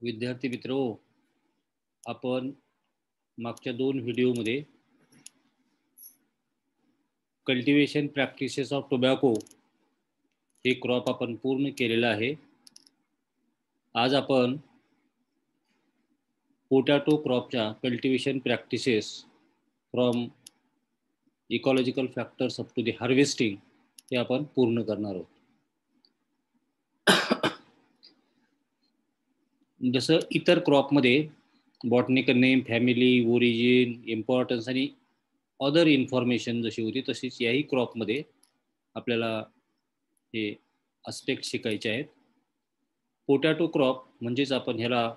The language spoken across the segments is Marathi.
विद्यार्थी मित्र, आपण मागच्या 2 व्हिडिओमध्ये कल्टिवेशन प्रॅक्टिसेस ऑफ टोबॅको हे क्रॉप आपण पूर्ण केलेलं आहे. आज आपण पोटॅटो क्रॉपच्या cultivation practices from ecological factors up to the harvesting हे आपण पूर्ण करणार आहोत. जसं इतर क्रॉपमध्ये botanical name, family, origin, importance आणि अदर इन्फॉर्मेशन जशी होती तशीच याही क्रॉपमध्ये आपल्याला हे आस्पेक्ट शिकायचे आहेत. पोटॅटो क्रॉप म्हणजेच आपण ह्याला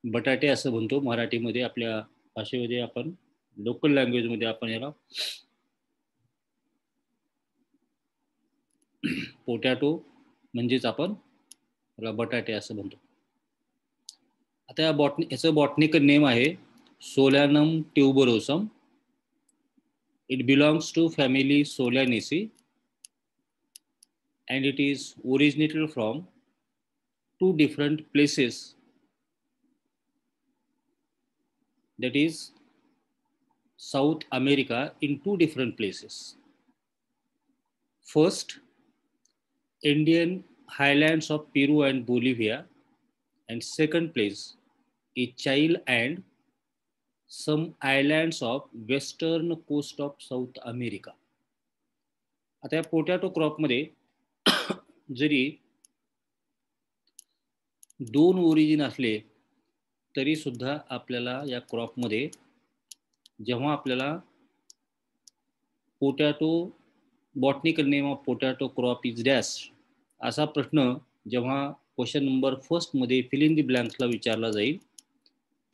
बटाटे असं म्हणतो मराठीमध्ये. आपल्या भाषेमध्ये आपण लोकल लँग्वेजमध्ये आपण ह्याला पोटॅटो म्हणजेच आपण ह्याला बटाटे असं म्हणतो. आता याचं बॉटनिकल नेम आहे Solanum tuberosum. It belongs to family Solanaceae and it is originated from 2 different places, that is South America, in 2 different places. First, Indian highlands of Peru and Bolivia, and second place is Chile and some islands of western coast of South America. आता या पोटॅटो क्रॉपमध्ये जरी 2 ओरिजिन असले तरी सुद्धा आपल्याला या क्रॉपमध्ये जेव्हा आपल्याला potato botanical name of potato crop is dash असा प्रश्न जेव्हा क्वेश्चन नंबर फर्स्टमध्ये फिल इन दी ब्लँक्सला विचारला जाईल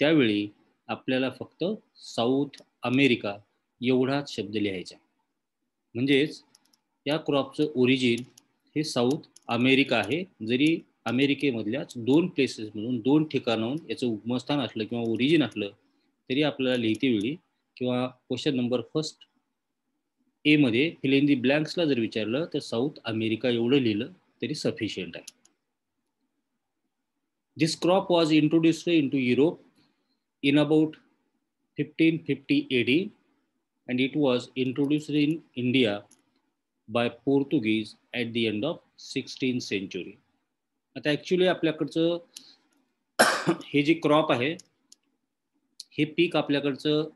त्यावेळी आपल्याला फक्त साऊथ अमेरिका एवढाच शब्द लिहायचा. म्हणजेच या क्रॉपचं ओरिजिन हे साऊथ अमेरिका आहे. जरी अमेरिकेमधल्याच 2 प्लेसेसमधून 2 ठिकाणाहून याचं उगमस्थान असलं किंवा ओरिजिन असलं तरी आपल्याला लिहिते वेळी किंवा क्वेश्चन नंबर फर्स्ट ए मध्ये फिल इन दी ब्लँक्सला जर विचारलं तर साऊथ अमेरिका एवढं लिहिलं तरी सफिशियंट आहे. This crop was introduced into Europe in about 1550 AD and it was introduced in India by Portuguese at the end of 16th century. आता ॲक्च्युली आपल्याकडचं हे जे क्रॉप आहे हे पीक आपल्याकडचं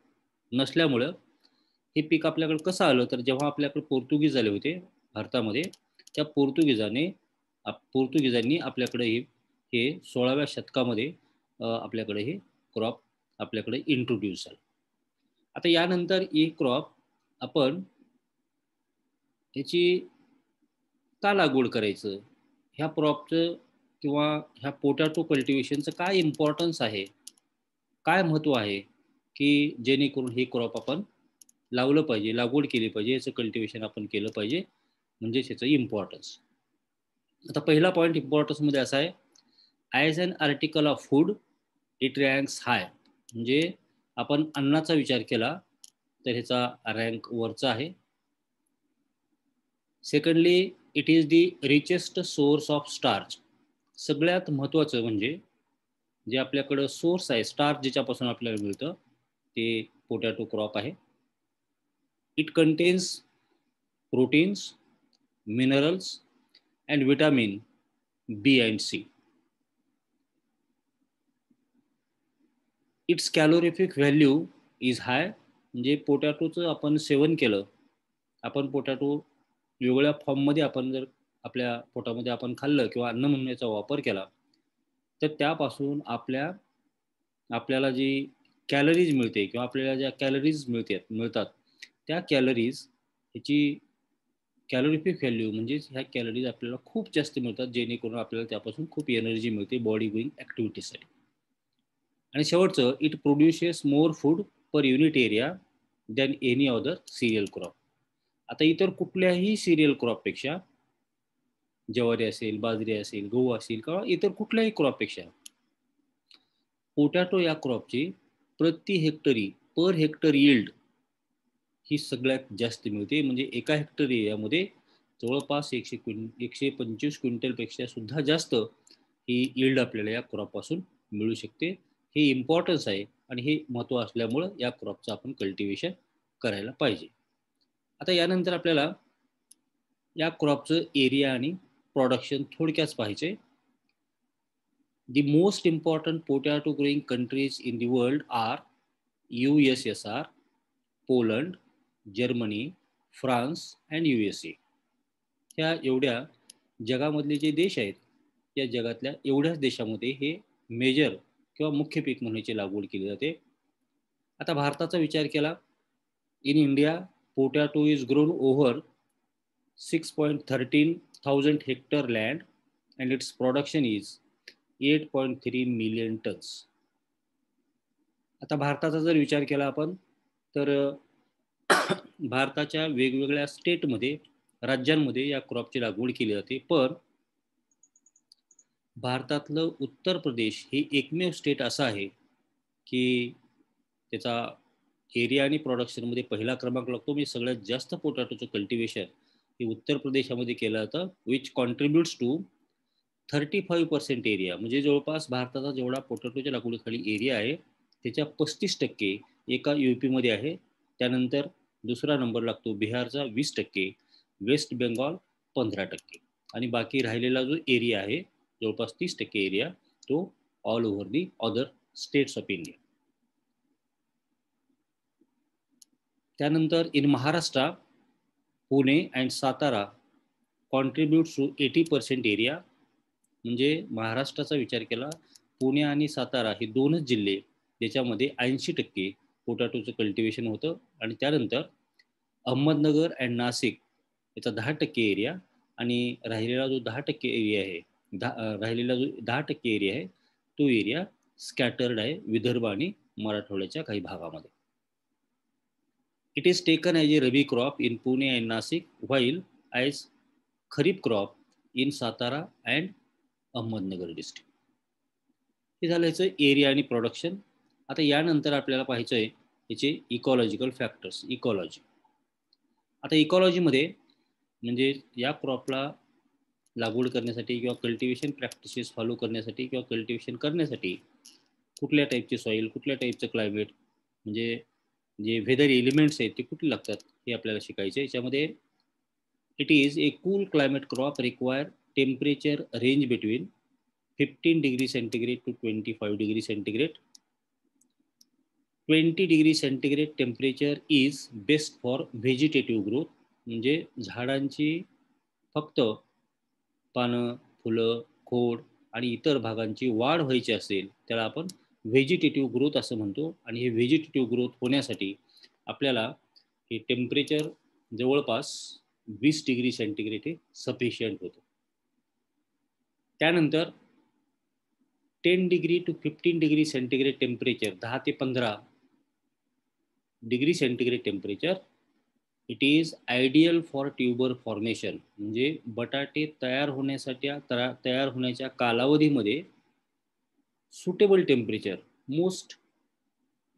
नसल्यामुळं हे पीक आपल्याकडे कसं आलं तर जेव्हा आपल्याकडे पोर्तुगीज आले होते भारतामध्ये त्या पोर्तुगीजांनी आपल्याकडे हे 16व्या शतकामध्ये आपल्याकडे हे क्रॉप आपल्याकडे इंट्रोड्यूस झालं. आता यानंतर ही क्रॉप आपण ह्याची का लागवड करायचं, ह्या क्रॉपचं किंवा ह्या पोटॅटो कल्टिवेशनचं काय इम्पॉर्टन्स आहे, काय महत्त्व आहे की जेणेकरून हे क्रॉप आपण लावलं पाहिजे, लागवड केली पाहिजे, याचं कल्टिवेशन आपण केलं पाहिजे, म्हणजेच ह्याचं इम्पॉर्टन्स. आता पहिला पॉईंट इम्पॉर्टन्समध्ये असा आहे, as an article of food it ranks high. म्हणजे आपण अन्नाचा विचार केला तर ह्याचा रँक वरचा आहे. Secondly it is the richest source of starch. सगळ्यात महत्त्वाचं म्हणजे जे आपल्याकडं सोर्स आहे स्टार्च ज्याच्यापासून आपल्याला मिळतं ते पोटॅटो क्रॉप आहे. It contains proteins, minerals and vitamin B and C. Its calorific value is high. म्हणजे पोटॅटोचं आपण सेवन केलं, आपण पोटॅटो वेगवेगळ्या फॉर्ममध्ये आपण जर आपल्या पोटामध्ये आपण खाल्लं किंवा अन्न म्हणून याचा वापर केला तर त्यापासून आपल्याला जी कॅलरीज मिळते किंवा आपल्याला ज्या कॅलरीज मिळतात त्या कॅलरीज ह्याची कॅलोरिफिक व्हॅल्यू म्हणजेच ह्या कॅलरीज आपल्याला खूप जास्त मिळतात जेणेकरून आपल्याला त्यापासून खूप एनर्जी मिळते बॉडी गोईंग ॲक्टिव्हिटीसाठी. आणि शेवटचं it produces more food per unit area than any other serial crop. आता इतर कुठल्याही सिरियल क्रॉपपेक्षा ज्वारी असेल, बाजरी असेल, गहू असेल किंवा इतर कुठल्याही क्रॉपपेक्षा पोटॅटो या क्रॉपची प्रति हेक्टरी पर हेक्टर यील्ड ही सगळ्यात जास्त मिळते. म्हणजे एका हेक्टर एरियामध्ये जवळपास 125 क्विंटलपेक्षा सुद्धा जास्त ही यील्ड आपल्याला या क्रॉपपासून मिळू शकते. हे इम्पॉर्टन्स आहे आणि हे महत्त्व असल्यामुळं या क्रॉपचं आपण कल्टिवेशन करायला पाहिजे. आता यानंतर आपल्याला या क्रॉपचं एरिया आणि प्रोडक्शन थोडक्यात पाहिजे. The most important potato growing countries in the world are USSR, Poland, Germany, France and USA. ह्या एवढ्या जगामधले जे देश आहेत, या जगातल्या एवढ्याच देशामध्ये हे मेजर किंवा मुख्य पीक म्हणून लागवड केली जाते. आता भारताचा विचार केला, in India potato is grown over 6.13,000 hectare land and its production is 8.3 million tonnes. आता भारताचा जर विचार केला आपण तर भारताच्या वेगवेगळ्या स्टेटमध्ये, राज्यांमध्ये या क्रॉपची लागवड केली जाते. पण भारतातलं उत्तर प्रदेश हे एकमेव स्टेट असं आहे की त्याचा एरिया आणि प्रोडक्शनमध्ये पहिला क्रमांक लागतो. म्हणजे सगळ्यात जास्त पोटॅटोचं कल्टिवेशन हे उत्तर प्रदेशामध्ये केलं जातं, विच कॉन्ट्रीब्युट्स टू 35% एरिया. म्हणजे जवळपास भारताचा जेवढा पोटॅटोच्या लागवडीखाली एरिया आहे त्याच्या 35% एका UP मध्ये आहे. त्यानंतर दुसरा नंबर लागतो बिहारचा 20%, वेस्ट बेंगॉल 15% आणि बाकी राहिलेला जो एरिया आहे जवळपास 30% area to all over the other states of India. त्यानंतर in Maharashtra Pune and Satara contributes to 80% area. म्हणजे महाराष्ट्राचा विचार केला, पुणे आणि सातारा हे दोनच जिल्हे ज्याच्यामध्ये 80% पोटॅटोचं कल्टिवेशन होतं. आणि त्यानंतर अहमदनगर अँड नाशिक याचा 10% एरिया आणि राहिलेला जो 10% एरिया आहे, राहिलेला जो 10% एरिया आहे तो एरिया स्कॅटर्ड आहे विदर्भ आणि मराठवाड्याच्या काही भागामध्ये. It is taken as A rabi crop in Pune and Nashik while as kharif crop in Satara and Ahmednagar district. हे झालं याचं एरिया आणि प्रोडक्शन. आता यानंतर आपल्याला पाहायचं आहे याचे इकॉलॉजिकल फॅक्टर्स, इकॉलॉजी. आता इकॉलॉजीमध्ये म्हणजे या क्रॉपला लागवड करण्यासाठी किंवा कल्टिवेशन प्रॅक्टिसेस फॉलो करण्यासाठी किंवा कल्टिवेशन करण्यासाठी कुठल्या टाईपचे सॉईल, कुठल्या टाईपचं क्लायमेट, म्हणजे जे वेदर एलिमेंट्स आहेत ते कुठले लागतात हे आपल्याला शिकायचे. याच्यामध्ये it is a cool climate crop require temperature range between 15 degree centigrade to 25 degree centigrade. 20 degree centigrade temperature is best for vegetative growth. म्हणजे झाडांची फक्त पानं, फुलं, खोड आणि इतर भागांची वाढ व्हायची असेल त्याला आपण व्हेजिटेटिव्ह ग्रोथ असं म्हणतो. आणि हे व्हेजिटेटिव्ह ग्रोथ होण्यासाठी आपल्याला हे टेम्परेचर जवळपास 20 डिग्री सेंटीग्रेड हे सफिशियंट होतं. त्यानंतर 10 degree to 15 degree centigrade temperature, 10 ते 15 degree centigrade temperature it is ideal for tuber formation. म्हणजे बटाटे तयार होण्याच्या कालावधीमध्ये suitable temperature, most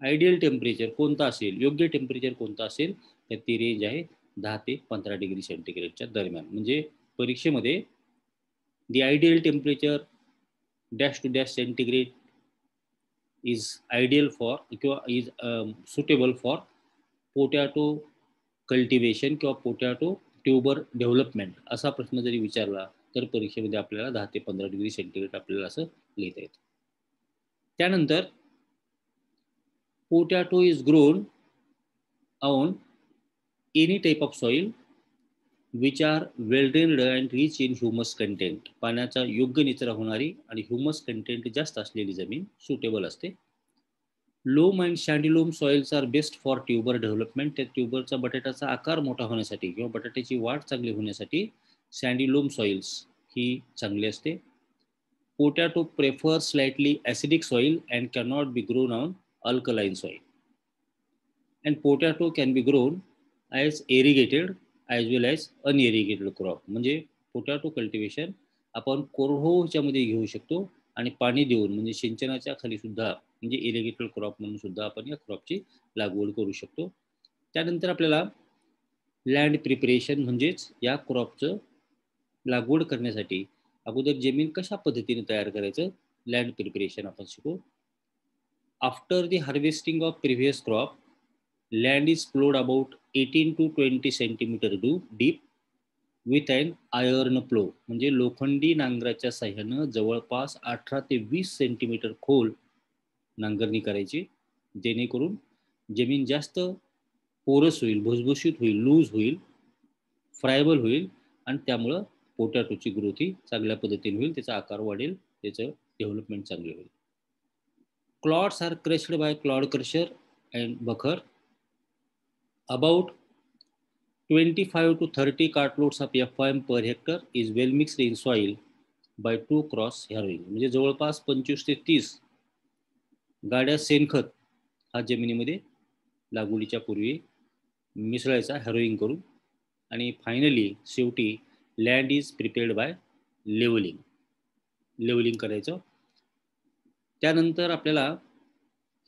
ideal temperature कोणता असेल, योग्य टेम्परेचर कोणता असेल, तर ती रेंज आहे 10 ते 15 डिग्री सेंटीग्रेडच्या दरम्यान. म्हणजे परीक्षेमध्ये the ideal temperature dash to dash centigrade is ideal for किंवा is suitable for potato cultivation किंवा पोटॅटो ट्यूबर डेव्हलपमेंट असा प्रश्न जरी विचारला तर परीक्षेमध्ये आपल्याला 10 ते 15 डिग्री सेंटीग्रेड आपल्याला असं लिहिता येतं. त्यानंतर potato is grown on any type of soil which are well drained and rich in humus content. पाण्याचा योग्य निचरा होणारी आणि ह्युमस कंटेंट जास्त असलेली जमीन सुटेबल असते. Loam and sandy loam soils are best for tuber development. त्या ट्यूबरचा बटाट्याचा आकार मोठा होण्यासाठी किंवा बटाट्याची वाढ चांगली होण्यासाठी सँडिलोम सॉइल्स ही चांगली असते. Potato prefer slightly acidic soil and cannot be grown on alkaline soil. And potato can be grown as irrigated as well as unirrigated crop. म्हणजे पोटॅटो कल्टिवेशन आपण कोरडो ह्याच्यामध्ये घेऊ शकतो आणि पाणी देऊन म्हणजे सिंचनाच्या खाली सुद्धा म्हणजे इरिगेटेड क्रॉप म्हणून सुद्धा आपण या क्रॉपची लागवड करू शकतो. त्यानंतर आपल्याला लँड प्रिपरेशन म्हणजेच या क्रॉपचं लागवड करण्यासाठी अगोदर जमीन कशा पद्धतीने तयार करायचं लँड प्रिपरेशन आपण शिकू. After the harvesting of previous crop, land is ploughed about 18 to 20 centimetre deep with an iron plough, म्हणजे लोखंडी नांगराच्या साह्यानं जवळपास 18 ते 20 सेंटीमीटर खोल नांगरणी करायची, जेणेकरून जमीन जास्त पोरस होईल, भुसभुशीत होईल, लूज होईल, फ्रायबल होईल आणि त्यामुळं पोटॅटोची ग्रोथ ही चांगल्या पद्धतीने होईल, त्याचा आकार वाढेल, त्याचं डेव्हलपमेंट चांगले होईल. Clods are crushed by clod crusher and बखर. About 25 to 30 cartloads of FIM per hectare is well mixed in soil by 2 cross harrowing. म्हणजे जवळपास 25 ते 30 गाड्या शेणखत हा जमिनीमध्ये लागवडीच्या पूर्वी मिसळायचा हॅरोईंग करून, आणि फायनली शेवटी land is prepared by levelling करायचं. त्यानंतर आपल्याला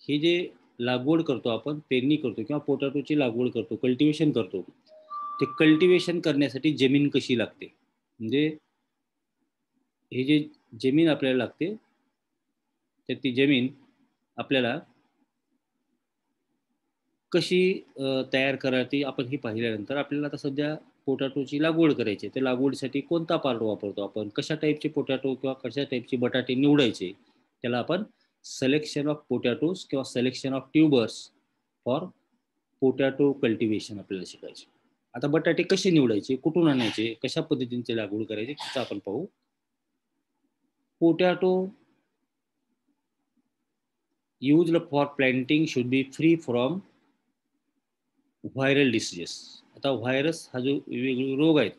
हे जे लागवड करतो आपण, पेरणी करतो किंवा पोटॅटोची लागवड करतो, कल्टिवेशन करतो, ते कल्टिवेशन करण्यासाठी जमीन कशी लागते, म्हणजे हे जे जमीन आपल्याला लागते, तर ती जमीन आपल्याला कशी तयार करायची आपण हे पाहिल्यानंतर आपल्याला आता सध्या पोटॅटोची लागवड करायची, तर लागवडीसाठी कोणता पार्ट वापरतो आपण, कशा टाईपचे पोटॅटो किंवा कशा टाईपचे बटाटे निवडायचे, त्याला आपण सिलेक्शन ऑफ पोटॅटोज किंवा selection of tubers for potato cultivation आपल्याला शिकायचे. आता बटाटे कसे निवडायचे, कुठून आणायचे, कशा पद्धतीने लागवड करायची त्याचं आपण पाहू. Potato used for planting should be free from viral diseases. आता व्हायरस हा जो वेगवेगळे रोग आहेत,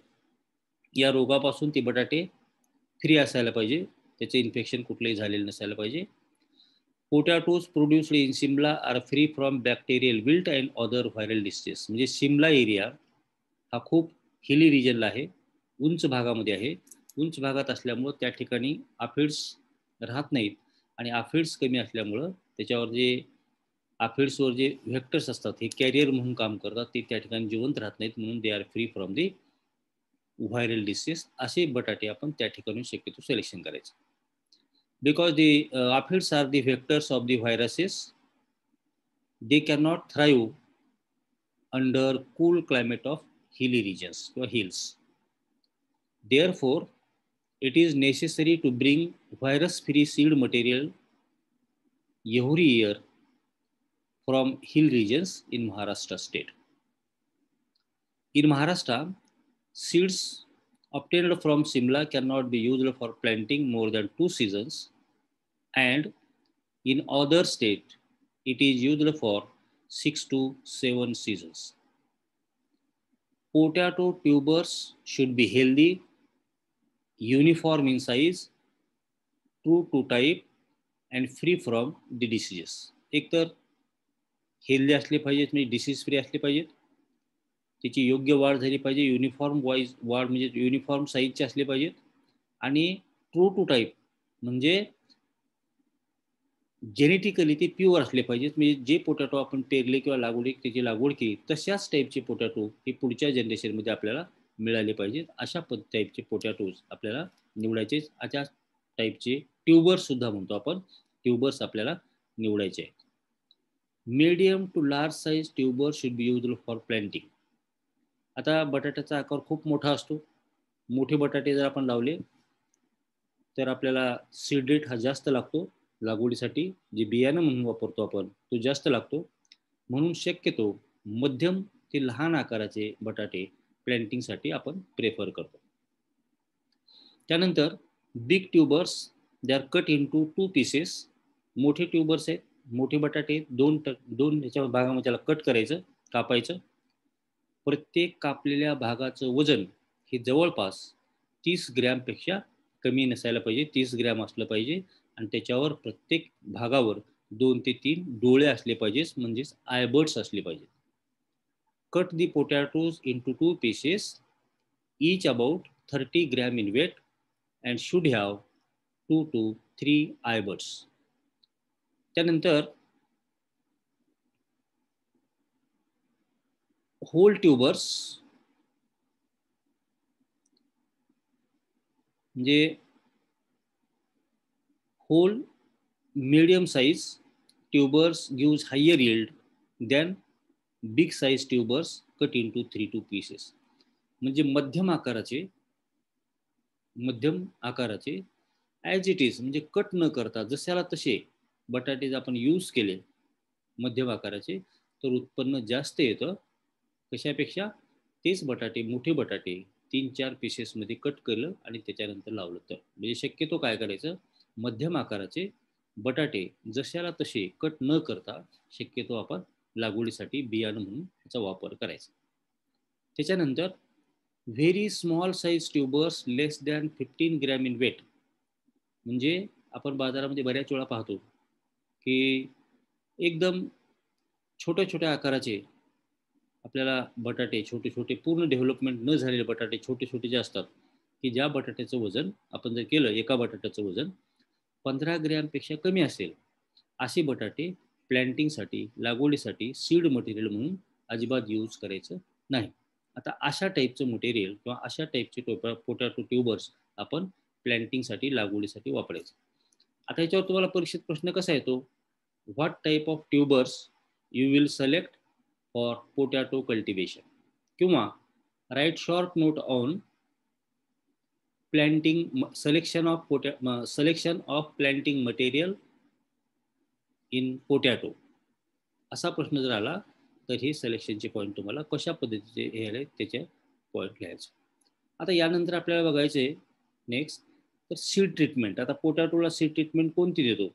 या रोगापासून ते बटाटे फ्री असायला पाहिजे, त्याचे इन्फेक्शन कुठलेही झालेलं नसायला पाहिजे. Potatoes produced in Simla are free from bacterial wilt and other viral diseases. म्हणजे सिमला एरिया हा खूप हिली रिजनला आहे, उंच भागामध्ये आहे. उंच भागात असल्यामुळं त्या ठिकाणी आफिड्स राहत नाहीत, आणि आफिड्स कमी असल्यामुळं त्याच्यावर जे आफिड्सवर जे व्हेक्टर्स असतात हे कॅरियर म्हणून काम करतात, ते त्या ठिकाणी जिवंत राहत नाहीत, म्हणून they are free from the viral disease. असे बटाटे आपण त्या ठिकाणी शक्यतो सिलेक्शन करायचं. Because the aphids are the vectors of the viruses, they cannot thrive under cool climate of hilly regions or hills. Therefore, it is necessary to bring virus-free seed material every year from hill regions in Maharashtra state. In Maharashtra, seeds obtained from Simla cannot be used for planting more than 2 seasons, and in other state, it is used for 6 to 7 seasons. Potato tubers should be healthy, uniform in size, true to type, and free from the diseases. एक तर हेल्दी असले पाहिजेत, म्हणजे डिसीज फ्री असले पाहिजेत, त्याची योग्य वाढ झाली पाहिजे, युनिफॉर्म वाईज वाढ म्हणजे युनिफॉर्म साईजचे असले पाहिजेत, आणि ट्रू टू टाईप म्हणजे जेनेटिकली ते प्युअर असले पाहिजेत. म्हणजे जे पोटॅटो आपण पेरले किंवा त्याची लागवड केली तशाच टाईपचे पोटॅटो हे पुढच्या जनरेशनमध्ये आपल्याला मिळाले पाहिजेत. अशा टाईपचे पोटॅटोज आपल्याला निवडायचे. अशा टाईपचे ट्यूबर्स सुद्धा म्हणतो आपण, ट्यूबर्स आपल्याला निवडायचे आहेत. Medium to large size tuber should be used for planting. आता बटाट्याचा आकार खूप मोठा असतो. मोठे बटाटे जर आपण लावले तर आपल्याला सीड रेट हा जास्त लागतो लागवडीसाठी, जे बियाणं म्हणून वापरतो आपण तो जास्त लागतो. म्हणून शक्यतो मध्यम ते लहान आकाराचे बटाटे प्लॅन्टिंगसाठी आपण प्रेफर करतो. त्यानंतर big tubers, they are cut into 2 pieces. मोठे ट्यूबर्स आहेत, मोठे बटाटे दोन ह्याच्या भागामध्ये त्याला कट करायचं, कापायचं. प्रत्येक कापलेल्या भागाचं वजन हे जवळपास 30 ग्रॅमपेक्षा कमी नसायला पाहिजे, 30 ग्रॅम असलं पाहिजे, आणि त्याच्यावर प्रत्येक भागावर 2 ते 3 डोळे असले पाहिजेत, म्हणजेच आयबर्ड्स असले पाहिजेत. Cut the potatoes into 2 pieces, each about 30 gram in weight and should have 2 to 3 eyebuds. त्यानंतर होल ट्यूबर्स म्हणजे whole medium size tubers gives higher yield than big size tubers cut into 3 pieces. म्हणजे मध्यम आकाराचे ॲज इट इज म्हणजे कट न करता जशाला तसे बटाटे जर आपण यूज केले मध्यम आकाराचे तर उत्पन्न जास्त येतं. कशापेक्षा तेच बटाटे मोठे बटाटे 3-4 पीसेसमध्ये कट केलं आणि त्याच्यानंतर लावलं तर. म्हणजे शक्यतो काय करायचं, मध्यम आकाराचे बटाटे जशाला तसे कट न करता शक्यतो आपण लागवडीसाठी बियाणं म्हणून त्याचा वापर करायचा. त्याच्यानंतर very small size tubers less than 15 gram in weight. म्हणजे आपण बाजारामध्ये बऱ्याच वेळा पाहतो की एकदम छोट्या छोट्या आकाराचे आपल्याला बटाटे छोटे छोटे पूर्ण डेव्हलपमेंट न झालेले बटाटे छोटे छोटे जे असतात की ज्या बटाट्याचं वजन आपण जर केलं एका बटाट्याचं वजन 15 ग्रॅमपेक्षा कमी असेल असे बटाटे प्लॅन्टिंगसाठी लागवडीसाठी सीड मटेरियल म्हणून अजिबात यूज करायचं नाही. आता अशा टाईपचं मटेरियल किंवा अशा टाईपचे पोटॅटो ट्यूबर्स आपण प्लॅन्टिंगसाठी लागवडीसाठी वापरायचं. आता याच्यावर तुम्हाला परीक्षेत प्रश्न कसा येतो, what type of tubers you will select for potato cultivation, किंवा write short note on planting selection of planting material in potato. असा प्रश्न जर आला तर हे सिलेक्शनचे पॉईंट तुम्हाला कशा पद्धतीचे हे आले त्याचे पॉईंट लिहायचे. आता यानंतर आपल्याला बघायचे नेक्स्ट तर सीड ट्रीटमेंट. आता पोटॅटोला सीड ट्रीटमेंट कोणती देतो,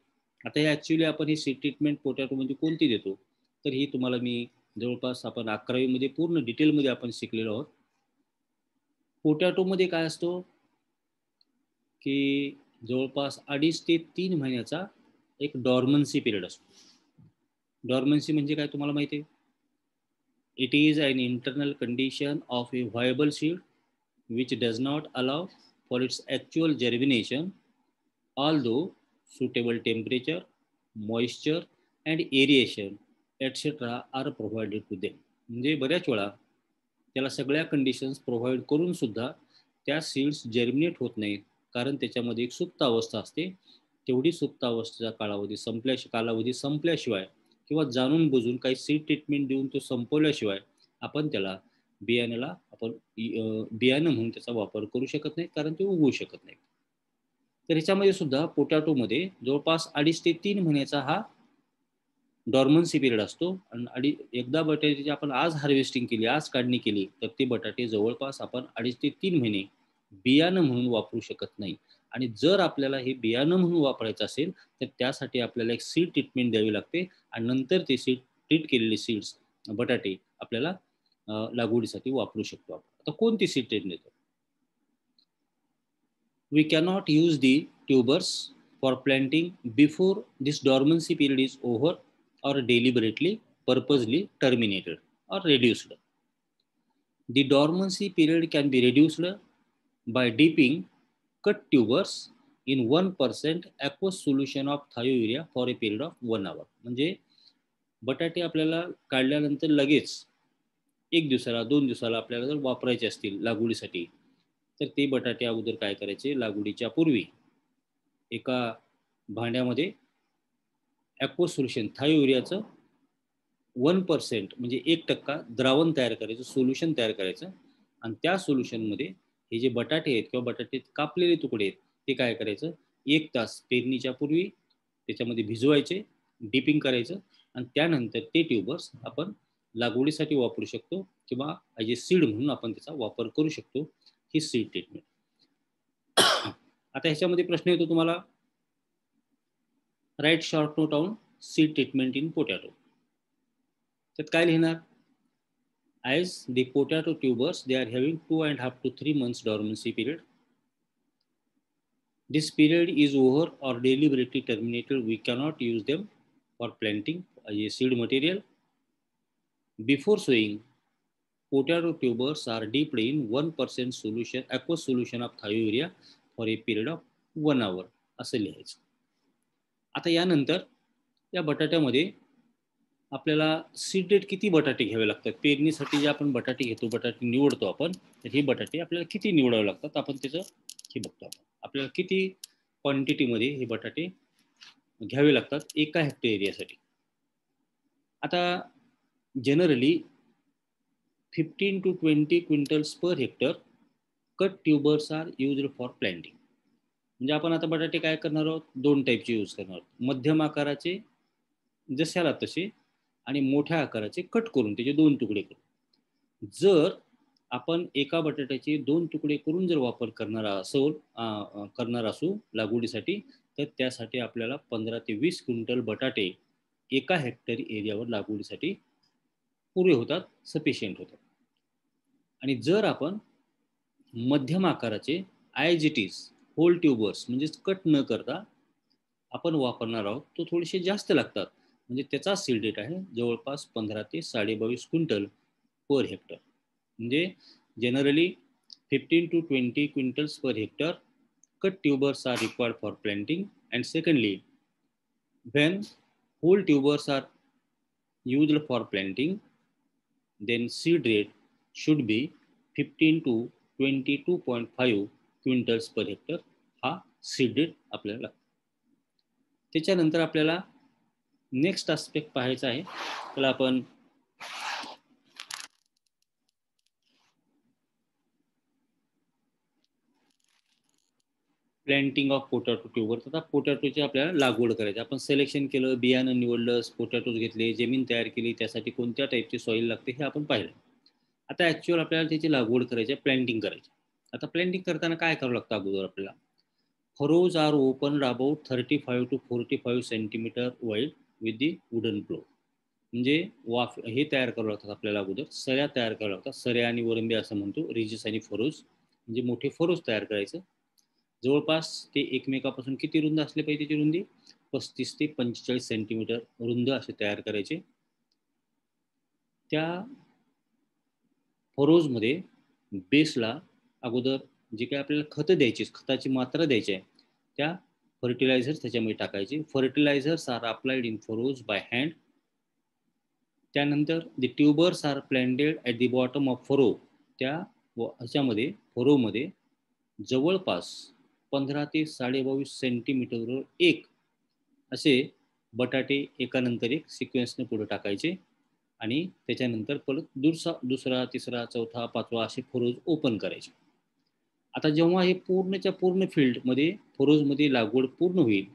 आता हे ॲक्च्युली आपण ही सीड ट्रीटमेंट पोटॅटोमध्ये कोणती देतो तर ही तुम्हाला मी जवळपास आपण 11वीमध्ये पूर्ण डिटेलमध्ये आपण शिकलेलो आहोत. पोटॅटोमध्ये काय असतो की जवळपास 2.5 ते 3 महिन्याचा एक डॉर्मन्सी पिरियड असतो. डॉर्मन्सी म्हणजे काय तुम्हाला माहिती आहे, it is an internal condition of a viable seed which does not allow for its actual germination although suitable temperature, moisture and aeration etc. are provided to them. म्हणजे बऱ्याच वेळा त्याला सगळ्या कंडिशन्स प्रोव्हाइड करून सुद्धा त्या सीड्स जर्मिनेट होत नाहीत कारण त्याच्यामध्ये एक सुप्त अवस्था असते. तेवढी सुप्त अवस्थेचा कालावधी संपल्याशिवाय किंवा जाणून बुजून काही सीड ट्रीटमेंट देऊन तो संपवल्याशिवाय आपण त्याला बियाणं म्हणून त्याचा वापर करू शकत नाही कारण ते उगवू शकत नाही. तर ह्याच्यामध्ये सुद्धा पोटॅटोमध्ये जवळपास 2.5 ते 3 महिन्याचा हा डॉर्मन्सी पिरियड असतो आणि एकदा बटाट्याची आपण आज हार्वेस्टिंग केली, आज काढणी केली तर ते बटाटे जवळपास आपण 2.5 ते 3 महिने बियाणं म्हणून वापरू शकत नाही. आणि जर आपल्याला हे बियाणं म्हणून वापरायचं असेल तर त्यासाठी आपल्याला एक सीड ट्रीटमेंट द्यावी लागते आणि नंतर ते ट्रीट केलेले सीड्स बटाटे आपल्याला लागवडीसाठी वापरू शकतो आपण. आता कोणती सीड ट्रीटमेंट देतो, we cannot use the tubers for planting before this dormancy period is over or deliberately purposely terminated or reduced. The dormancy period can be reduced by dipping cut tubers in 1% aqueous solution of thiourea for a period of 1 hour. म्हणजे बटाटे आपल्याला काढल्यानंतर लगेच 1 दिवसाला 2 दिवसाला आपल्याला जर वापरायचे असतील लागवडीसाठी तर ते बटाटे अगोदर काय करायचे, लागवडीच्या पूर्वी एका भांड्यामध्ये ॲक्वस सोल्युशन थायोयुरियाचं 1% म्हणजे 1% द्रावण तयार करायचं, सोल्युशन तयार करायचं आणि त्या सोल्युशनमध्ये हे जे बटाटे आहेत किंवा बटाटे कापलेले तुकडे आहेत ते काय करायचं, 1 तास पेरणीच्या पूर्वी त्याच्यामध्ये भिजवायचे, डिपिंग करायचं आणि त्यानंतर ते ट्यूबर्स आपण लागवडीसाठी वापरू शकतो किंवा ॲज ए सीड म्हणून आपण त्याचा वापर करू शकतो. ही सीड ट्रीटमेंट. आता ह्याच्यामध्ये प्रश्न येतो तुम्हाला, write short note on seed treatment in potato. त्यात काय लिहिणार, as the potato tubers they are having 2.5 to 3 months dormancy period. This period is over or deliberately terminated. We cannot use them for planting as a seed material. Before sowing, potato tubers are dipped in 1% solution, aqueous solution of thiourea for a period of 1 hour. असं लिहायचं. आता यानंतर या बटाट्यामध्ये आपल्याला सीडेड किती बटाटे घ्यावे लागतात, पेरणीसाठी जे आपण बटाटे घेतो, बटाटे निवडतो आपण, तर हे बटाटे आपल्याला किती निवडावे लागतात आपण त्याचं हे बघतो आपण. आपल्याला किती क्वांटिटीमध्ये हे बटाटे घ्यावे लागतात एका हेक्टर एरियासाठी. आता generally 15 to 20 quintals per hectare cut tubers are used for planting. म्हणजे आपण आता बटाटे काय करणार आहोत, दोन टाईपचे यूज करणार आहोत. मध्यम आकाराचे जशाला तसे आणि मोठ्या आकाराचे कट करून त्याचे दोन तुकडे करून. जर आपण एका बटाट्याचे दोन तुकडे करून जर वापर करणार असू लागवडीसाठी, तर त्यासाठी आपल्याला 15 ते 20 क्विंटल बटाटे एका हेक्टर एरियावर लागवडीसाठी पुरे होतात, सफिशियंट होतात. आणि जर आपण मध्यम आकाराचे आयजीटीज होल ट्युबर्स म्हणजेच कट न करता आपण वापरणार आहोत, तो थोडेसे जास्त लागतात. म्हणजे त्याचा सीड रेट आहे जवळपास 15 ते 22.5 क्विंटल पर हेक्टर. म्हणजे generally 15 to 20 quintals per hectare cut tubers are required for planting. And secondly, when whole tubers are used for planting, then seed rate should be 15 to 22.5 quintals per hectare हा सीड रेट आपल्याला लागतो. त्याच्यानंतर आपल्याला नेक्स्ट आस्पेक्ट पाहायचा आहे, त्याला आपण प्लॅन्टिंग ऑफ पोटॅटो ट्यूबर. आता पोटॅटोची आपल्याला लागवड करायची. आपण सिलेक्शन केलं, बियाणं निवडलं, पोटॅटोज घेतले, जमीन तयार केली, त्यासाठी कोणत्या टाईपची सॉईल लागते हे आपण पाहिलं. आता ॲक्च्युअल आपल्याला त्याची लागवड करायची आहे, प्लॅन्टिंग करायची. आता प्लॅन्टिंग करताना काय करावं लागतं अगोदर आपल्याला, furrows are open about 35 to 45 centimetre wide with the wooden plough. म्हणजे वाफ हे तयार करावं लागतात आपल्याला अगोदर, सऱ्या तयार करावं लागतात. सऱ्या आणि वरंबे असं म्हणतो, रिजेस आणि फरोज, म्हणजे मोठे फरोज तयार करायचं. जवळपास ते एकमेकापासून किती रुंद असले पाहिजे, त्याची रुंदी 35 ते 45 सेंटीमीटर रुंद असे तयार करायचे. त्या फरोजमध्ये बेसला अगोदर जे काही आपल्याला खतं द्यायची, खताची मात्रा द्यायची आहे, त्या फर्टिलायझर्स त्याच्यामध्ये टाकायचे. Fertilisers are applied in furrows by hand. त्यानंतर the tubers are planted at the bottom of furrow. त्या ह्याच्यामध्ये फरोमध्ये जवळपास 15 ते 22.5 सेंटीमीटरवर एक असे बटाटे एकानंतर एक सिक्वेन्सने पुढे टाकायचे. आणि त्याच्यानंतर परत दुसरा तिसरा चौथा पाचवा असे फरोज ओपन करायचे. आता जेव्हा हे पूर्णच्या पूर्ण फील्डमध्ये फरोजमध्ये लागवड पूर्ण होईल,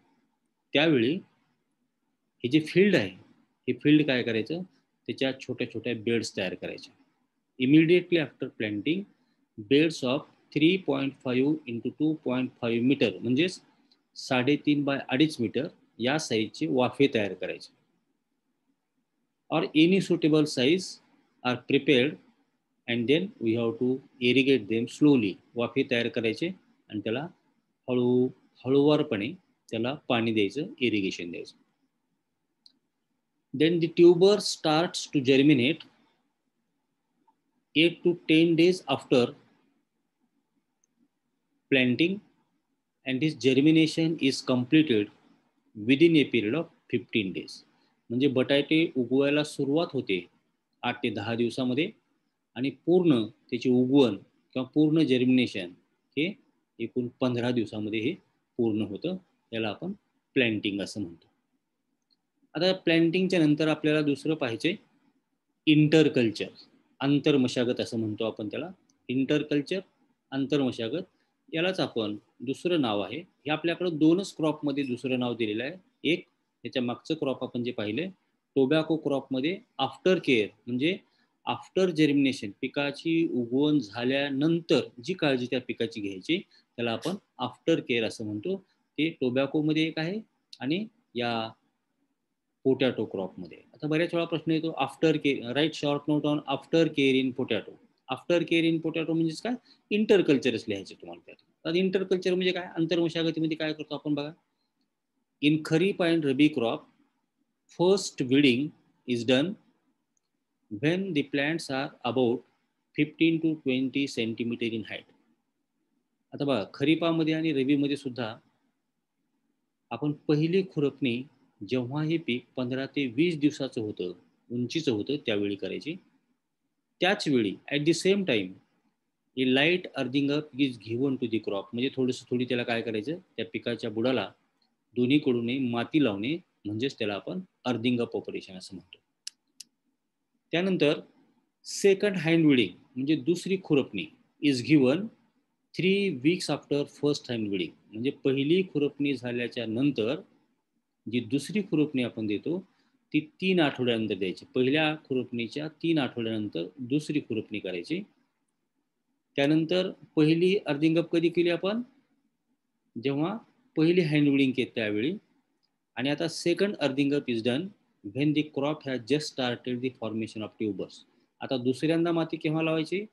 त्यावेळी हे जे फील्ड आहे, हे फील्ड काय करायचं, त्याच्या छोट्या छोट्या बेड्स तयार करायचे. Immediately after planting beds of 3.5 into 2.5 metre म्हणजेच 3.5 by 2.5 मीटर या साईजचे वाफे तयार करायचे. और any suitable size are prepared and then we have to irrigate them slowly. वाफे तयार करायचे आणि त्याला हळूवारपणे त्याला पाणी द्यायचं, इरिगेशन द्यायचं. Then the tuber starts to germinate 8 to 10 days after planting, and this germination is completed within a period of 15 days. म्हणजे बटाटे उगवायला सुरुवात होते 8 ते 10 दिवसामध्ये आणि पूर्ण त्याची उगवण किंवा पूर्ण जर्मिनेशन हे एकूण 15 दिवसामध्ये हे पूर्ण होतं. याला आपण प्लॅन्टिंग असं म्हणतो. आता प्लॅन्टिंगच्या नंतर आपल्याला दुसरं पाहिजे इंटरकल्चर, आंतरमशागत असं म्हणतो आपण त्याला. इंटरकल्चर, आंतरमशागत, यालाच आपण दुसरं नाव आहे. हे आपल्याकडं दोनच क्रॉपमध्ये दुसरं नाव दिलेलं आहे. एक त्याच्या मागचं क्रॉप आपण जे पाहिले टोबॅको क्रॉपमध्ये आफ्टर केअर, म्हणजे आफ्टर जर्मिनेशन, पिकाची उगवण झाल्यानंतर जी काळजी त्या पिकाची घ्यायची त्याला आपण आफ्टर केअर असं म्हणतो. ते टोबॅकोमध्ये एक आहे आणि या पोटॅटो क्रॉपमध्ये. आता बऱ्याच वेळा प्रश्न येतो after care, write short note on after care in potato. After care in potato म्हणजेच काय, इंटरकल्चरच लिहायचे तुम्हाला त्यात. आता इंटरकल्चर म्हणजे काय, आंतरमशागतीमध्ये काय करतो आपण बघा. In kharif and rabi crop first weeding is done when the plants are about 15 to 20 centimetre in height. आता बघा खरीपामध्ये आणि रबीमध्ये सुद्धा आपण पहिली खुरपणी जेव्हा हे पीक 15 ते 20 दिवसाचं होतं, उंचीचं होतं, त्यावेळी करायची. त्याच वेळी at the same time a light earthing up is given to the crop. म्हणजे थोडी त्याला काय करायचं, त्या पिकाच्या बुडाला दोन्हीकडूनही माती लावणे म्हणजेच त्याला आपण अर्थिंग अप ऑपरेशन असं म्हणतो. त्यानंतर सेकंड हँड विडिंग म्हणजे दुसरी खुरपणी is given 3 weeks after first hand weeding. म्हणजे पहिली खुरपणी झाल्याच्या नंतर जी दुसरी खुरपणी आपण देतो ती 3 आठवड्यानंतर द्यायची. पहिल्या खुरपणीच्या 3 आठवड्यानंतर दुसरी खुरपणी करायची. त्यानंतर पहिली अर्थिंग अप कधी केली आपण? जेव्हा पहिली हँड विडिंग केली त्यावेळी. आणि आता second earthing up is done when the crop has just started the formation of tubers. आता दुसऱ्यांदा माती केव्हा लावायची?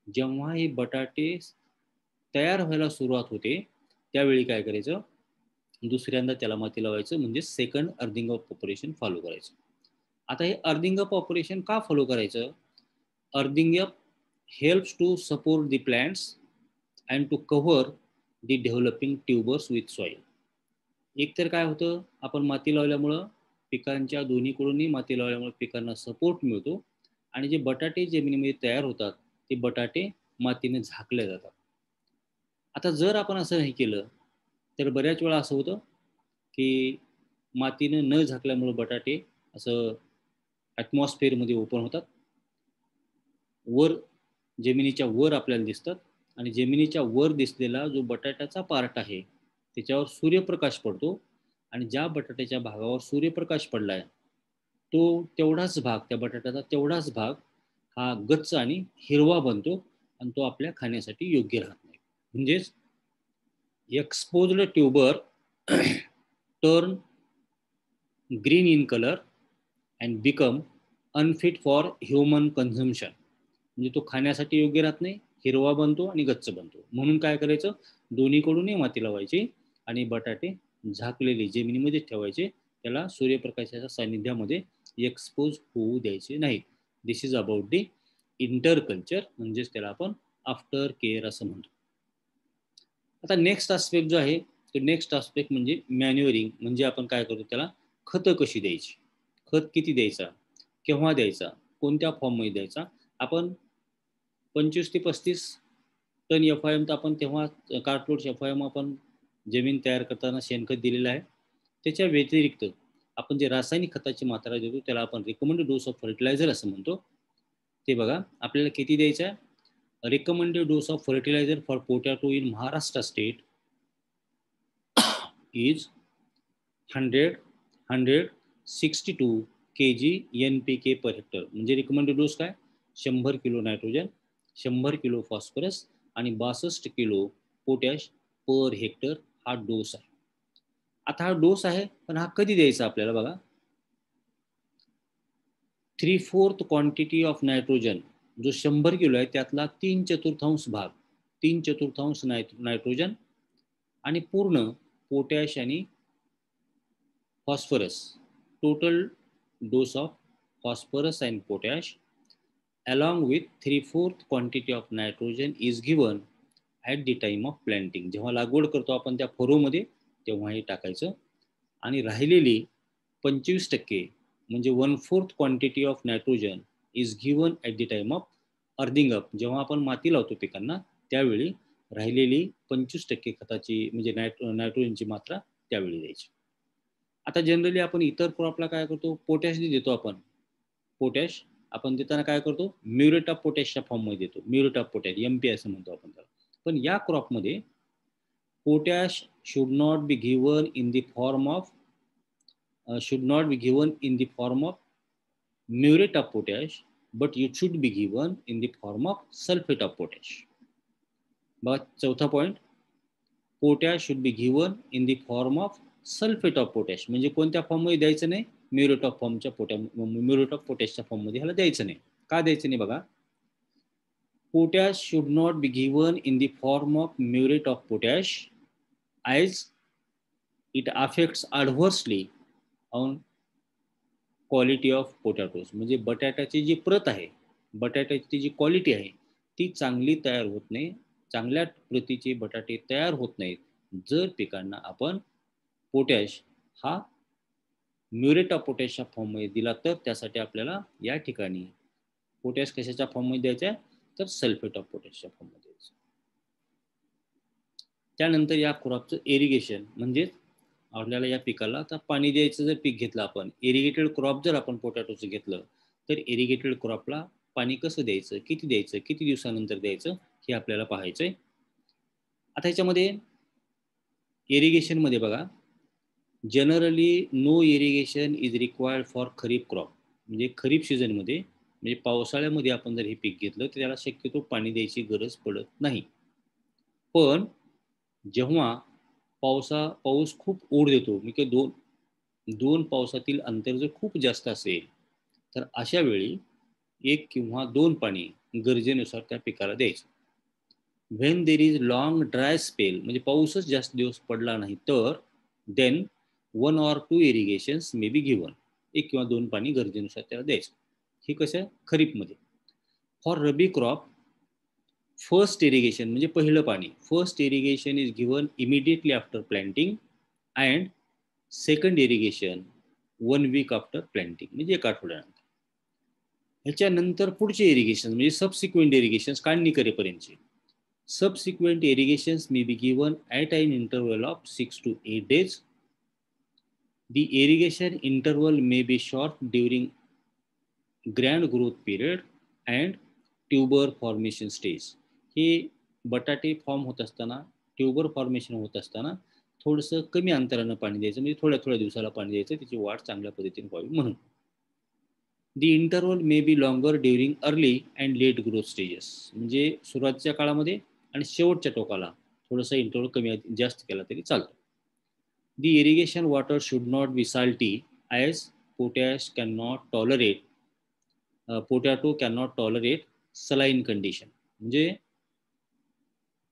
जेव्हा हे बटाटे तयार व्हायला सुरुवात होते त्यावेळी काय करायचं? दुसऱ्यांदा त्याला माती लावायचं, म्हणजे second earthing up operation follow करायचं. आता हे अर्थिंग अप ऑपरेशन का फॉलो करायचं? Earthing up helps to support the plants and to cover the developing tubers with soil. एकतर काय होतं, आपण माती लावल्यामुळं पिकांच्या दोन्हीकडूनही माती लावल्यामुळे पिकांना सपोर्ट मिळतो आणि जे बटाटे जमिनीमध्ये तयार होतात ते बटाटे मातीने झाकले जातात. आता जर आपण असं नाही केलं तर बऱ्याच वेळा असं होतं की मातीनं न झाकल्यामुळे बटाटे असं ॲटमॉस्फिअरमध्ये ओपन होतात, वर जमिनीच्या वर आपल्याला दिसतात आणि जमिनीच्या वर दिसलेला जो बटाट्याचा पार्ट आहे त्याच्यावर सूर्यप्रकाश पडतो आणि ज्या बटाट्याच्या भागावर सूर्यप्रकाश पडलाय तो तेवढाच भाग, त्या बटाट्याचा तेवढाच भाग हा गच्च आणि हिरवा बनतो आणि तो आपल्या खाण्यासाठी योग्य राहत नाही. म्हणजेच exposed tuber turn green in colour and become unfit for human consumption. म्हणजे तो खाण्यासाठी योग्य राहत नाही, हिरवा बनतो आणि गच्च बनतो. म्हणून काय करायचं? दोन्हीकडूनही माती लावायची आणि बटाटे झाकलेले जमिनीमध्ये ठेवायचे, त्याला सूर्यप्रकाशाच्या सानिध्यामध्ये एक्सपोज होऊ द्यायचे नाही. दिस इज अबाउट दी इंटरकल्चर, म्हणजेच त्याला आपण आफ्टर केअर असं म्हणतो. आता नेक्स्ट आस्पेक्ट जो आहे तो नेक्स्ट आस्पेक्ट म्हणजे मॅन्युअरिंग. म्हणजे आपण काय करतो, त्याला खतं कशी द्यायची, खत किती द्यायचा, केव्हा द्यायचा, कोणत्या फॉर्ममध्ये द्यायचा. आपण 25 ते 35 टन FIM तर आपण तेव्हा कार्टलोड FIM आपण जमीन तयार करताना शेणखत दिलेलं आहे. त्याच्या व्यतिरिक्त आपण जे रासायनिक खताची मात्रा देतो त्याला आपण रिकमेंडेड डोस ऑफ फर्टिलायझर असं म्हणतो. ते बघा आपल्याला किती द्यायचं आहे. recommended dose of fertilizer for potato in Maharashtra state is 162 kg NPK per hectare. म्हणजे रिकमेंडेड डोस काय? 100 किलो नायट्रोजन, 100 किलो फॉस्फरस आणि 62 किलो पोटॅश पर हेक्टर हा डोस आहे. आता हा डोस आहे पण हा कधी द्यायचा आपल्याला बघा. 3/4 क्वांटिटी ऑफ नायट्रोजन जो 100 किलो आहे त्यातला 3/4 भाग, 3/4 नायट्रोजन आणि पूर्ण पोटॅश आणि phosphorus. Total dose of phosphorus and potash along with 3/4 quantity of nitrogen is given at the time of planting. जेव्हा लागवड करतो आपण त्या फरोमध्ये तेव्हा हे टाकायचं. आणि राहिलेली 25% म्हणजे 1/4 quantity of nitrogen is given at the time of earthing up. जेव्हा आपण माती लावतो पिकांना त्यावेळी राहिलेली 25% खताची म्हणजे नायट्रोजनची मात्रा त्यावेळी द्यायची. आता जनरली आपण इतर क्रॉपला काय करतो, पोटॅश देतो आपण. पोटॅश आपण देताना काय करतो, म्युरेट ऑफ पोटॅशच्या फॉर्ममध्ये देतो. म्युरेट ऑफ पोटॅश MP असं म्हणतो आपण त्याला. पण या क्रॉपमध्ये potash should not be given in the form of muriate of potash but it should be given in the form of sulfate of potash. But चौथा point, potash should be given in the form of sulphate of potash. म्हणजे कोणत्या फॉर्ममध्ये द्यायचं नाही, म्युरेट ऑफ पोटॅशच्या फॉर्ममध्ये ह्याला द्यायचं नाही. का द्यायचं नाही बघा. Potash should not be given in the form of muriate of potash as it affects adversely on quality of potatoes. म्हणजे बटाट्याची जी प्रत आहे, बटाट्याची जी क्वालिटी आहे ती चांगली तयार होत नाही, चांगल्या प्रतीचे बटाटे तयार होत नाहीत जर पिकांना आपण पोटॅश हा म्युरेट ऑफ पोटॅशच्या फॉर्ममध्ये दिला. तर त्यासाठी आपल्याला या ठिकाणी पोटॅश कशाच्या फॉर्ममध्ये द्यायचा आहे, तर सल्फेट ऑफ पोटॅशच्या फॉर्ममध्ये द्यायचं. त्यानंतर या क्रॉपचं इरिगेशन म्हणजे आपल्याला या पिकाला आता पाणी द्यायचं जर पीक घेतलं आपण, इरिगेटेड क्रॉप जर आपण पोटॅटोचं घेतलं, तर इरिगेटेड क्रॉपला पाणी कसं द्यायचं, किती दिवसानंतर द्यायचं, हे आपल्याला पाहायचंय. आता ह्याच्यामध्ये इरिगेशनमध्ये बघा, generally no irrigation is required for kharif crop. म्हणजे खरीप सीझनमध्ये, म्हणजे पावसाळ्यामध्ये आपण जर हे पीक घेतलं तर त्याला शक्यतो पाणी द्यायची गरज पडत नाही. पण जेव्हा पाऊस खूप ओढ देतो, म्हणजे दोन पावसातील अंतर जर खूप जास्त असेल, तर अशा वेळी 1 किंवा 2 पाणी गरजेनुसार त्या पिकाला द्यायचं. When there is long dry spell, म्हणजे पाऊसच जास्त दिवस पडला नाही, तर then 1 or 2 irrigations may be given. 1 किंवा 2 पाणी गरजेनुसार त्याला द्यायचं. हे कसं खरीपमध्ये. For rabi crop, first irrigation म्हणजे पहिलं पाणी, first irrigation is given immediately after planting and second irrigation 1 week after planting, म्हणजे 1 आठवड्यानंतर. ह्याच्यानंतर पुढचे इरिगेशन म्हणजे सबसिक्वेंट इरिगेशन, काढणी करेपर्यंतचे. Subsequent irrigations may be given at an interval of 6 to 8 days. The irrigation interval may be short during grand growth period and tuber formation stage. हे बटाटे फॉर्म होत असताना, ट्युबर फॉर्मेशन होत असताना थोडंसं कमी अंतरानं पाणी द्यायचं, म्हणजे थोड्या थोड्या दिवसाला पाणी द्यायचं, त्याची वाढ चांगल्या पद्धतीने व्हावी म्हणून. The interval may be longer during early and late growth stages, म्हणजे सुरुवातीच्या काळामध्ये आणि शेवटच्या टोकाला थोडंसं इंटरवल कमी जास्त केला तरी चालतो. The irrigation water should not be salty as potash can not tolerate potato can not tolerate saline condition. म्हणजे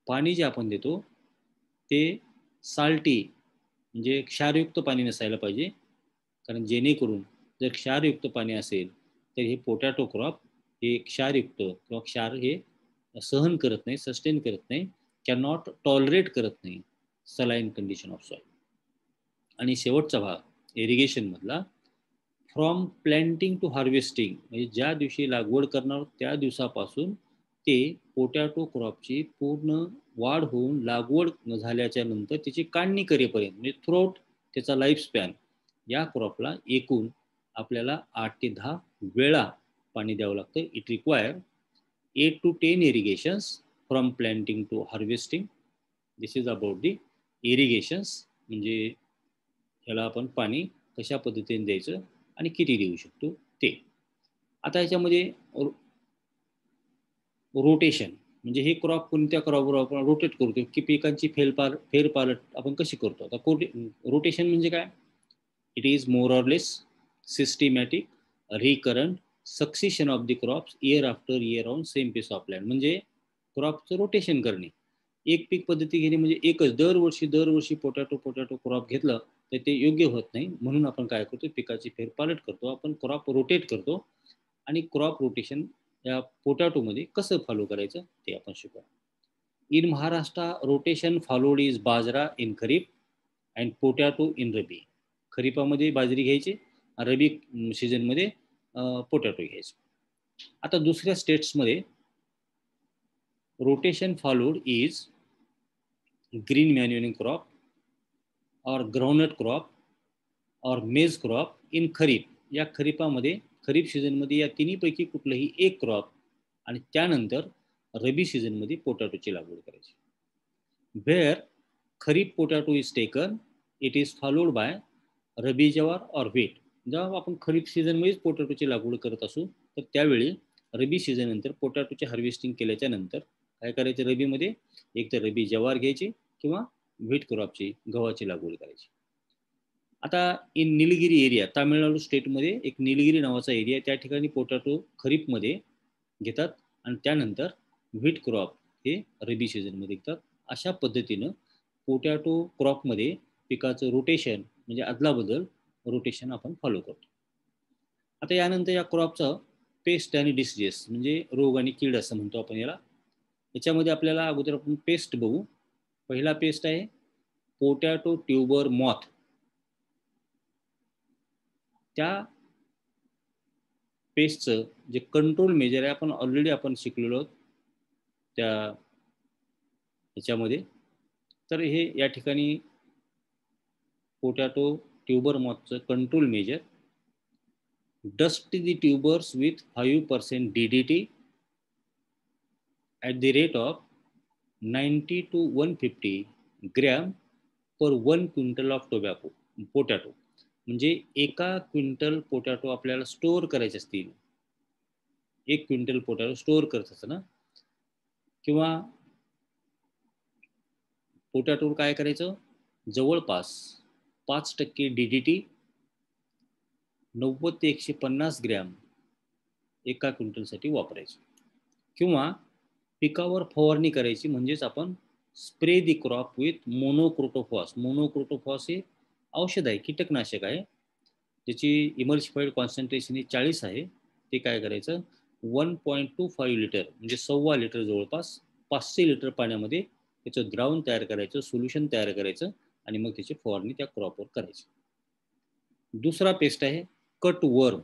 पाणी जे आपण देतो ते साल्टी म्हणजे क्षारयुक्त पाणी नसायला पाहिजे, कारण जेणेकरून जर क्षारयुक्त पाणी असेल तर हे पोटॅटो क्रॉप हे क्षारयुक्त किंवा क्षार हे सहन करत नाही, सस्टेन करत नाही, कॅनॉट टॉलरेट करत नाही सलाईन कंडिशन ऑफ सॉइल. आणि शेवटचा भाग इरिगेशनमधला, फ्रॉम प्लॅन्टिंग टू हार्वेस्टिंग, म्हणजे ज्या दिवशी लागवड करणार त्या दिवसापासून ते पोटॅटो क्रॉपची पूर्ण वाढ होऊन लागवड झाल्याच्या नंतर त्याची काढणी करेपर्यंत, म्हणजे थ्रूआउट त्याचा लाईफ स्पॅन, या क्रॉपला एकूण आपल्याला 8 ते 10 वेळा पाणी द्यावं लागतं. It require 8 to 10 irrigations from planting to harvesting. This is about the irrigations, म्हणजे याला आपण पाणी कशा पद्धतीने द्यायचं आणि किती देऊ शकतो ते. आता याच्यामध्ये रोटेशन, म्हणजे हे क्रॉप कोणत्या क्रॉपवर आपण रोटेट करतो की पिकांची फेरपालट आपण कशी करतो. आता रोटेशन म्हणजे काय, it is more or less systematic recurrent succession of the crops year after year on same piece of land. म्हणजे क्रॉपचं रोटेशन करणे, एक पीक पद्धती घेणे, म्हणजे एकच दरवर्षी पोटॅटो क्रॉप घेतलं तर ते योग्य होत नाही, म्हणून आपण काय करतो, पिकाची फेरपालट करतो, आपण क्रॉप रोटेट करतो. आणि क्रॉप रोटेशन या पोटॅटोमध्ये कसं फॉलो करायचं ते आपण शिकू. In Maharashtra rotation followed is bajra in kharif and potato in rabi. खरीपामध्ये बाजरी घ्यायची, रबी सीझनमध्ये पोटॅटो घ्यायचे. आता दुसऱ्या स्टेट्समध्ये rotation followed is green manuring crop और ग्राउंडनट क्रॉप और मेज क्रॉप इन खरीप. या खरीपामध्ये खरीप सीझनमध्ये या तिन्हीपैकी कुठलंही एक क्रॉप आणि त्यानंतर रबी सीझनमध्ये पोटॅटोची लागवड करायची. Where kharif potato is taken, it is followed by rabi jowar और व्हीट. जेव्हा आपण खरीप सीझनमध्येच पोटॅटोची लागवड करत असू तर त्यावेळी रबी सीझन नंतर पोटॅटोची हार्वेस्टिंग केल्याच्या नंतर काय करायचं, रबीमध्ये एक तर रबी जवार घ्यायची किंवा व्हीट क्रॉपची गव्हाची लागवड करायची. आता इन निलगिरी एरिया, तामिळनाडू स्टेटमध्ये एक निलगिरी नावाचा एरिया, त्या ठिकाणी पोटॅटो खरीपमध्ये घेतात आणि त्यानंतर व्हीट क्रॉप हे रबी सीझनमध्ये घेतात. अशा पद्धतीनं पोटॅटो क्रॉपमध्ये पिकाचं रोटेशन म्हणजे अदलाबदल रोटेशन आपण फॉलो करतो. आता यानंतर या क्रॉपचं पेस्ट आणि डिसीजेस म्हणजे रोग आणि कीड असं म्हणतो आपण याला. याच्यामध्ये आपल्याला अगोदर आपण पेस्ट बघू. पहिला पेस्ट आहे पोटॅटो ट्युबर मॉथ. त्या पेस्टचं जे कंट्रोल मेजर आहे आपण ऑलरेडी शिकलेलो आहोत त्या ह्याच्यामध्ये. तर हे या ठिकाणी पोटॅटो ट्युबर मॉथचं control measure. Dust the tubers with 5% DDT at the rate of 90 to 150 gram per 1 quintal of potato. म्हणजे एका क्विंटल पोटॅटो आपल्याला स्टोअर करायचे असतील, 1 क्विंटल पोटॅटो स्टोअर करत असतं ना, किंवा पोटॅटोवर काय करायचं, जवळपास 5% DDT 90 ते 150 ग्रॅम एका क्विंटलसाठी वापरायचं, किंवा पिकावर फवारणी करायची, म्हणजेच आपण spray the crop with monocrotophos. Monocrotophos हे औषध आहे, कीटकनाशक आहे, त्याची इमल्सिफाईड कॉन्सन्ट्रेशन 40 आहे. ते काय करायचं, 1.25 लिटर म्हणजे 1.25 लिटर जवळपास 500 लिटर पाण्यामध्ये त्याचं द्रावण तयार करायचं, सोल्युशन तयार करायचं, आणि मग त्याची फवारणी त्या क्रॉपवर करायची. दुसरा पेस्ट आहे कट वर्म.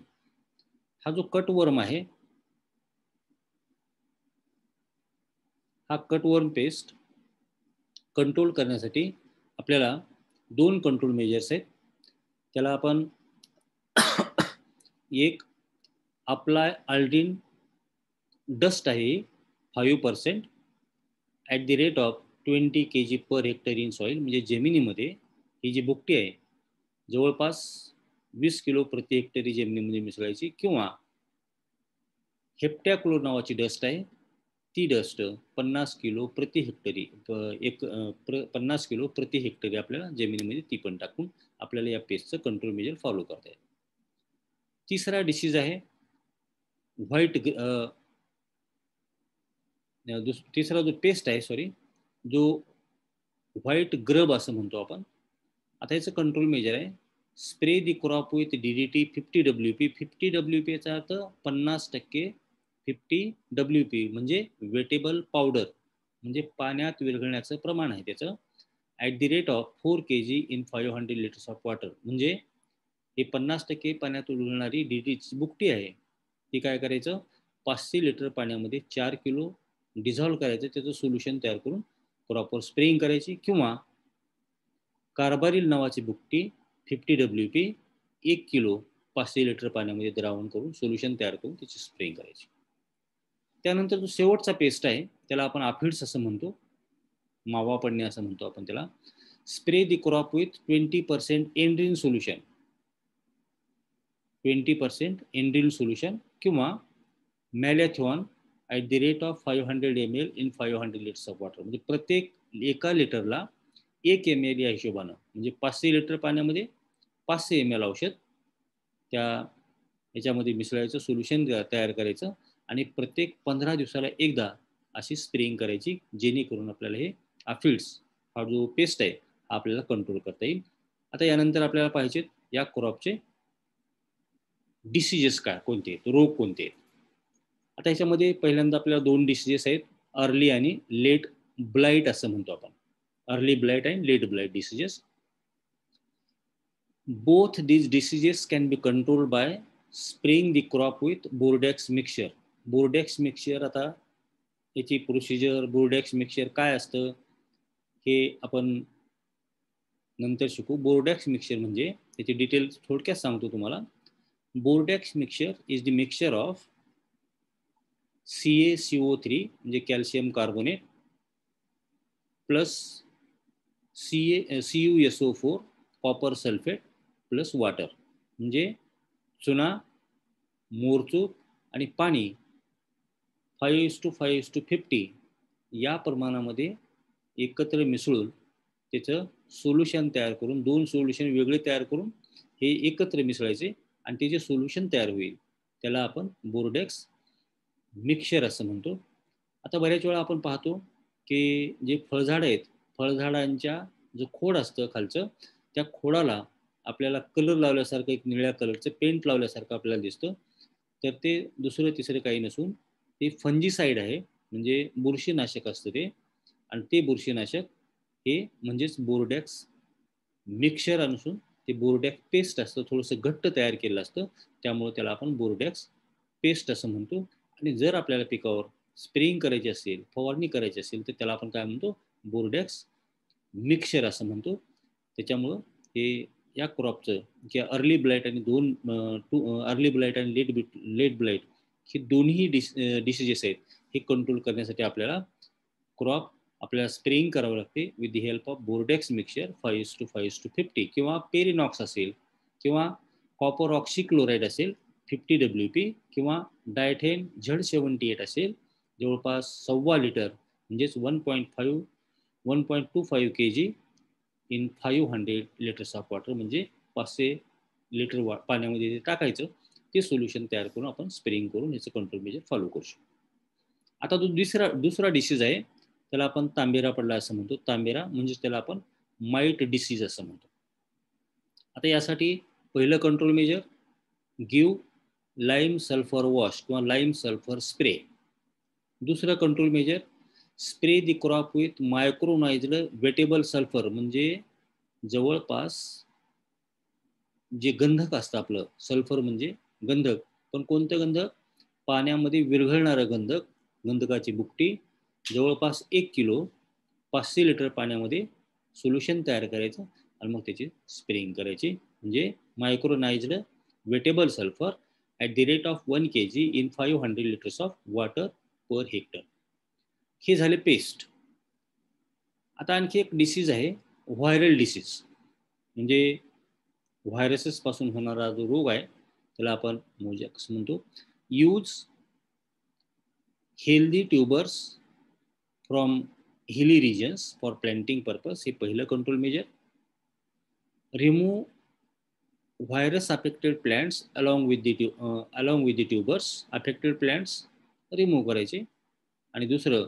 हा जो कट वर्म आहे, हा कटवर्म पेस्ट कंट्रोल करण्यासाठी आपल्याला 2 कंट्रोल मेजर्स आहेत. त्याला आपण एक अप्लाय अल्ड्रीन डस्ट आहे 5% at the rate of 20 kg per hectare in soil. म्हणजे जमिनीमध्ये ही जी बुकटी आहे जवळपास 20 किलो प्रति हेक्टरी जमिनीमध्ये मिसळायची, किंवा हेप्टॅक्लोर नावाची डस्ट आहे, ती डस्ट 50 किलो प्रति हेक्टरी 50 किलो प्रति हेक्टरी आपल्याला जमिनीमध्ये ती पण टाकून आपल्याला या पेस्टचं कंट्रोल मेजर फॉलो करता येईल. तिसरा डिसीज आहे व्हाईट. तिसरा जो पेस्ट आहे जो व्हाईट ग्रब असं म्हणतो आपण. आता याचं कंट्रोल मेजर आहे spray the crop with DDT 50 WP. 50 WP चा अर्थ 50% 50 WP म्हणजे वेटेबल पावडर, म्हणजे पाण्यात विरघळण्याचं प्रमाण आहे त्याचं, at the rate of 4 kg in 500 litres of water. म्हणजे हे 50% पाण्यात विरघळणारी DDT बुकटी आहे, ती काय करायचं, 500 लिटर पाण्यामध्ये 4 किलो डिझॉल्व्ह करायचं, त्याचं सोल्युशन तयार करून क्रॉपवर स्प्रेइंग करायची, किंवा कार्बारिल नावाची बुकटी 50 WP 1 किलो 500 लिटर पाण्यामध्ये द्रावण करून सोल्युशन तयार करून त्याची स्प्रेइंग करायची. त्यानंतर जो शेवटचा पेस्ट आहे त्याला आपण आफिड्स असं म्हणतो, मावा पडणे असं म्हणतो आपण त्याला. Spray the crop with 20% endrin solution, 20% endrin solution, किंवा malathion at the rate of 500 ml in 500 litres of water. म्हणजे प्रत्येक एका लिटरला 1 ml या हिशोबानं, म्हणजे 500 लिटर पाण्यामध्ये 500 ml औषध त्या याच्यामध्ये मिसळायचं, सोल्युशन तयार करायचं, आणि प्रत्येक 15 दिवसाला एकदा अशी स्प्रेइंग करायची, जेणेकरून आपल्याला हे आफिड्स हा जो पेस्ट आहे हा आपल्याला कंट्रोल करता येईल. आता यानंतर आपल्याला पाहिजेत या क्रॉपचे डिसीजेस काय, कोणते, रोग कोणते आहेत. आता ह्याच्यामध्ये पहिल्यांदा आपल्याला 2 डिसीजेस आहेत, अर्ली आणि लेट ब्लाइट असं म्हणतो आपण. अर्ली ब्लाइट आणि late blight diseases. Both these diseases can be controlled by spraying the crop with Bordeaux mixture. Bordeaux mixture, आता याची प्रोसिजर, बोर्डॅक्स मिक्सचर काय असतं हे आपण नंतर शिकू. बोर्डॅक्स मिक्सचर म्हणजे त्याची डिटेल्स थोडक्यात सांगतो तुम्हाला. Bordeaux mixture is the mixture of CaCO3 म्हणजे calcium carbonate plus CuSO4 copper sulphate plus water. म्हणजे चुना, मोरचूक आणि पाणी 5:5:50 या प्रमाणामध्ये एकत्र मिसळून त्याचं सोल्युशन तयार करून, 2 सोल्युशन वेगळे तयार करून हे एकत्र मिसळायचे, आणि ते जे सोल्युशन तयार होईल त्याला आपण बोर्डॅक्स मिक्सचर असं म्हणतो. आता बऱ्याच वेळा आपण पाहतो की जे फळझाडं आहेत, फळझाडांच्या जो खोड असतं खालचं, त्या खोडाला आपल्याला कलर लावल्यासारखं, एक निळ्या कलरचं पेंट लावल्यासारखं आपल्याला दिसतं. तर ते दुसरं तिसरं काही नसून ते फंजीसाईड आहे, म्हणजे बुरशीनाशक असतं ते, आणि ते बुरशीनाशक हे म्हणजेच बोर्डॅक्स मिक्सचर नसून ते बोर्डॅक्स पेस्ट असतं, थोडंसं घट्ट तयार केलेलं असतं, त्यामुळे त्याला आपण बोर्डॅक्स पेस्ट असं म्हणतो. आणि जर आपल्याला पिकावर स्प्रेइंग करायची असेल, फवारणी करायची असेल, तर त्याला आपण काय म्हणतो, बोर्डॅक्स मिक्सचर असं म्हणतो. त्याच्यामुळं हे या क्रॉपचं किंवा अर्ली ब्लाईट आणि अर्ली ब्लाईट आणि लेट ब्लाईट ही दोन्ही डिसिजेस आहेत हे कंट्रोल करण्यासाठी आपल्याला क्रॉप आपल्याला स्प्रेइंग करावं लागते with the help of Bordeaux mixture 5:5:50 किंवा पेरिनॉक्स असेल किंवा कॉपर ऑक्सी क्लोराईड असेल 50 WP किंवा डायथेन Z78 असेल जवळपास 1.25 लिटर म्हणजेच 1.25 kg in 500 litres of water म्हणजे 500 लिटर पाण्यामध्ये ते टाकायचं ते सोल्युशन तयार करून आपण स्प्रेइंग करून याचं कंट्रोल मेजर फॉलो करू शकतो. आता तो दुसरा डिसीज आहे त्याला आपण तांबेरा पडला असं म्हणतो. तांबेरा म्हणजे त्याला आपण माईट डिसीज असं म्हणतो. आता यासाठी पहिलं control measure give lime sulphur wash किंवा लाईम सल्फर स्प्रे. दुसरं control measure spray the crop with micronised wettable sulphur म्हणजे जवळपास जे गंधक असतं आपलं सल्फर म्हणजे गंधक पण कोणतं गंधक पाण्यामध्ये विरघळणारं गंधकाची बुकटी जवळपास 1 किलो 500 लिटर पाण्यामध्ये सोल्युशन तयार करायचं आणि मग त्याची स्प्रेइंग करायची म्हणजे micronised wettable sulphur at the rate of 1 kg in 500 litres of water per hectare. हे झाले पेस्ट. आता आणखी एक डिसीज आहे व्हायरल डिसीज म्हणजे व्हायरसेस पासून होणारा जो रोग आहे त्याला आपण मोजॅक्स म्हणतो. Use healthy tubers from hilly regions for planting purpose हे पहिलं control measure. Remove virus affected plants along with the tubers. Affected plants remove करायचे. आणि दुसरं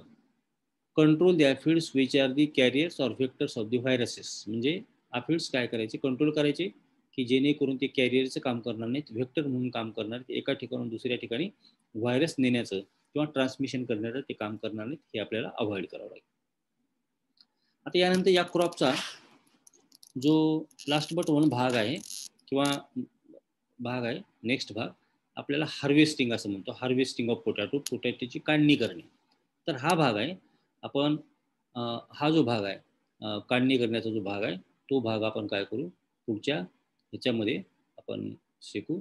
control the aphids which are the carriers or vectors of the viruses म्हणजे ॲफिड्स काय करायचे कंट्रोल करायचे की जेणेकरून ते कॅरियरचं काम करणार नाहीत व्हेक्टर म्हणून काम करणार एका ठिकाणून दुसऱ्या ठिकाणी व्हायरस नेण्याचं किंवा ट्रान्समिशन करण्याचं ते काम करणार नाहीत हे आपल्याला अवॉइड करावं लागेल. आता यानंतर या क्रॉपचा जो लास्ट बट वन भाग आहे किंवा भाग आहे नेक्स्ट भाग आपल्याला हार्वेस्टिंग असं म्हणतो. हार्वेस्टिंग ऑफ पोटॅटोची काढणी करणे. तर हा भाग आहे आपण हा जो भाग आहे काढणी करण्याचा जो भाग आहे तो भाग आपण काय करू पुढच्या ह्याच्यामध्ये आपण शिकू.